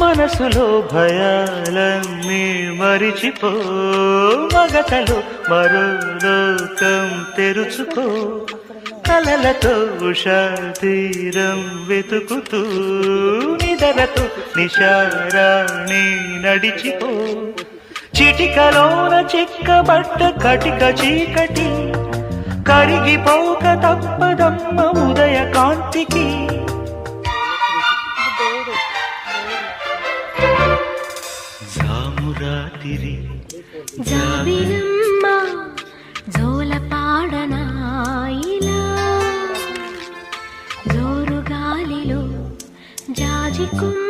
మనసులో భయాలన్నీ మరిచిపో, మగతలో మరో లోకం తెరుచుకో, కలలతో ఉషా తీరం వెతుకుతూ నిదరతో నిశారాణి నడిచిపో. చిటికలోన చిక్కబట్ట కటిక చీకటి కరిగిపోక తప్పదమ్మ ఉదయ కాంతికి. జామురాతిరి జాబిలమ్మ జోల పాడనా ఇలా, జోరు గాలిలో జాజికుమ్మ